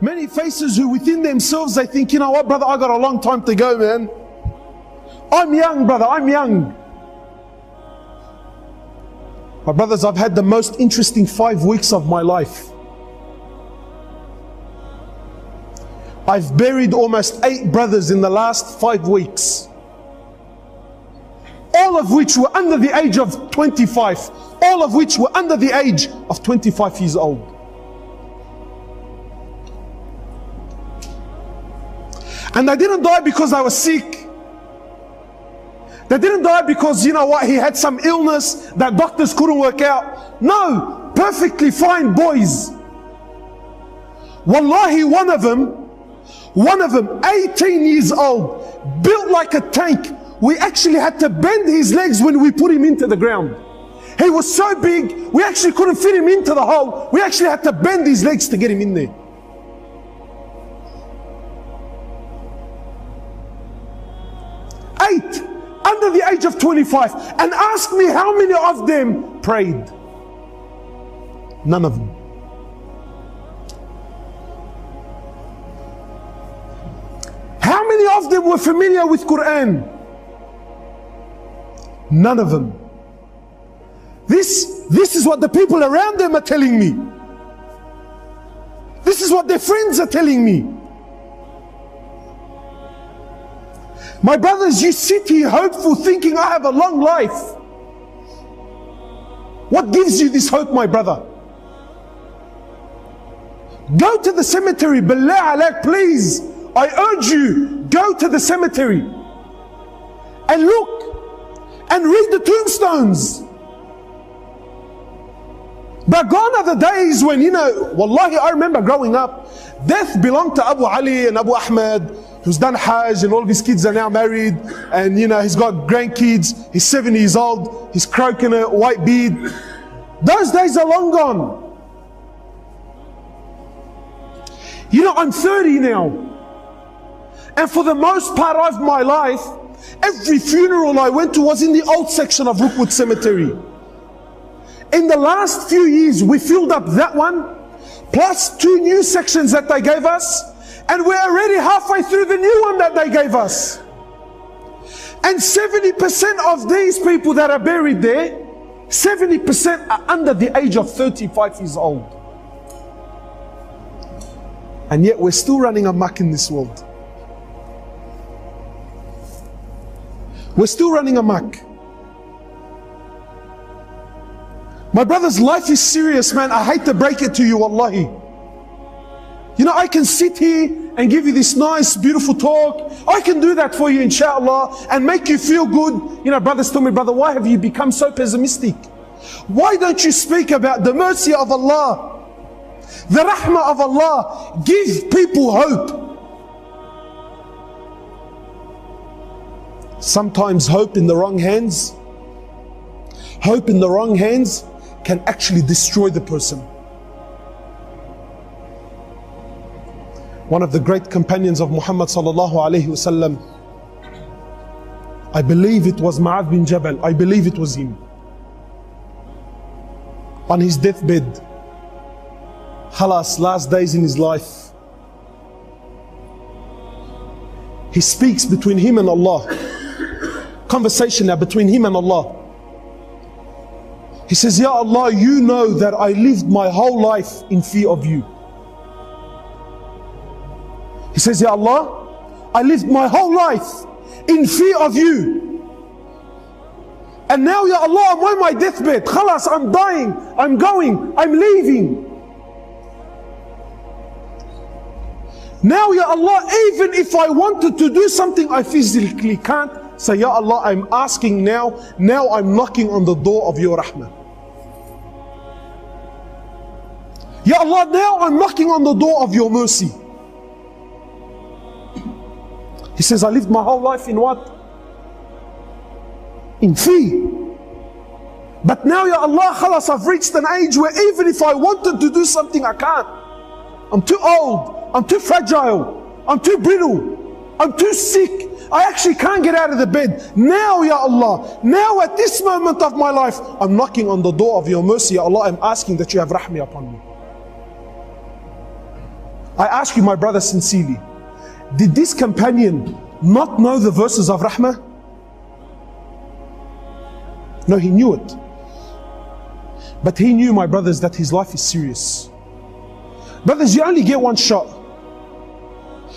Many faces who within themselves they think, you know what, brother, I got a long time to go, man. I'm young, brother, I'm young. My brothers, I've had the most interesting 5 weeks of my life. I've buried almost 8 brothers in the last 5 weeks. All of which were under the age of 25. All of which were under the age of 25 years old. And they didn't die because I was sick. They didn't die because, you know what, he had some illness that doctors couldn't work out. No, perfectly fine boys. Wallahi, one of them, 18 years old, built like a tank. We actually had to bend his legs when we put him into the ground. He was so big, we actually couldn't fit him into the hole. We actually had to bend his legs to get him in there. 8, under the age of 25. And ask me how many of them prayed. None of them. How many of them were familiar with Quran? None of them. This is what the people around them are telling me. This is what their friends are telling me. My brothers, you sit here hopeful thinking I have a long life. What gives you this hope, my brother? Go to the cemetery, billah alaik, please. I urge you, go to the cemetery and look and read the tombstones. But gone are the days when, you know, wallahi, I remember growing up, death belonged to Abu Ali and Abu Ahmed, who's done Hajj, and all of his kids are now married, and you know, he's got grandkids, he's 70 years old, he's croaking a white beard. Those days are long gone. You know, I'm 30 now. And for the most part of my life, every funeral I went to was in the old section of Rookwood Cemetery. In the last few years, we filled up that one, plus 2 new sections that they gave us, and we're already halfway through the new one that they gave us. And 70% of these people that are buried there, 70% are under the age of 35 years old. And yet we're still running amok in this world. We're still running amok. My brothers, life is serious, man. I hate to break it to you, wallahi. You know, I can sit here and give you this nice, beautiful talk. I can do that for you, inshallah, and make you feel good. You know, brothers tell me, brother, why have you become so pessimistic? Why don't you speak about the mercy of Allah, the rahmah of Allah? Give people hope. Sometimes hope in the wrong hands, can actually destroy the person. One of the great companions of Muhammad sallallahu alaihi wasallam, I believe it was Mu'adh bin Jabal, I believe it was him, on his deathbed, khalas, last days in his life, he speaks between him and Allah, conversation now between him and Allah. He says, Ya Allah, you know that I lived my whole life in fear of you. He says, Ya Allah, I lived my whole life in fear of you. And now, Ya Allah, I'm on my deathbed. Khalas, I'm dying, I'm going, I'm leaving. Now, Ya Allah, even if I wanted to do something I physically can't, say, Ya Allah, I'm asking now I'm knocking on the door of your rahmah. Ya Allah, now I'm knocking on the door of your mercy. He says, I lived my whole life in what? In fear. But now, Ya Allah, khalas, I've reached an age where even if I wanted to do something, I can't. I'm too old, I'm too fragile, I'm too brittle, I'm too sick. I actually can't get out of the bed. Now, Ya Allah, now at this moment of my life, I'm knocking on the door of your mercy. Ya Allah, I'm asking that you have rahmah upon me. I ask you, my brother, sincerely, did this companion not know the verses of Rahmah? No, he knew it. But he knew, my brothers, that his life is serious. Brothers, you only get one shot.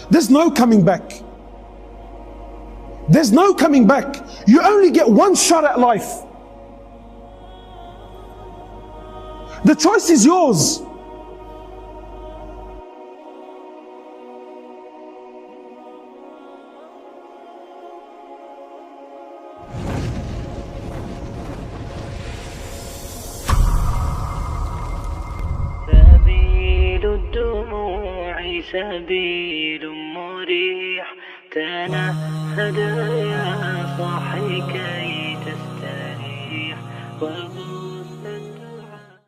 There's no coming back. There's no coming back. You only get one shot at life. The choice is yours. سبيل الدموع سبيل مريح تنهد يا صاحي كي تستريح وغصت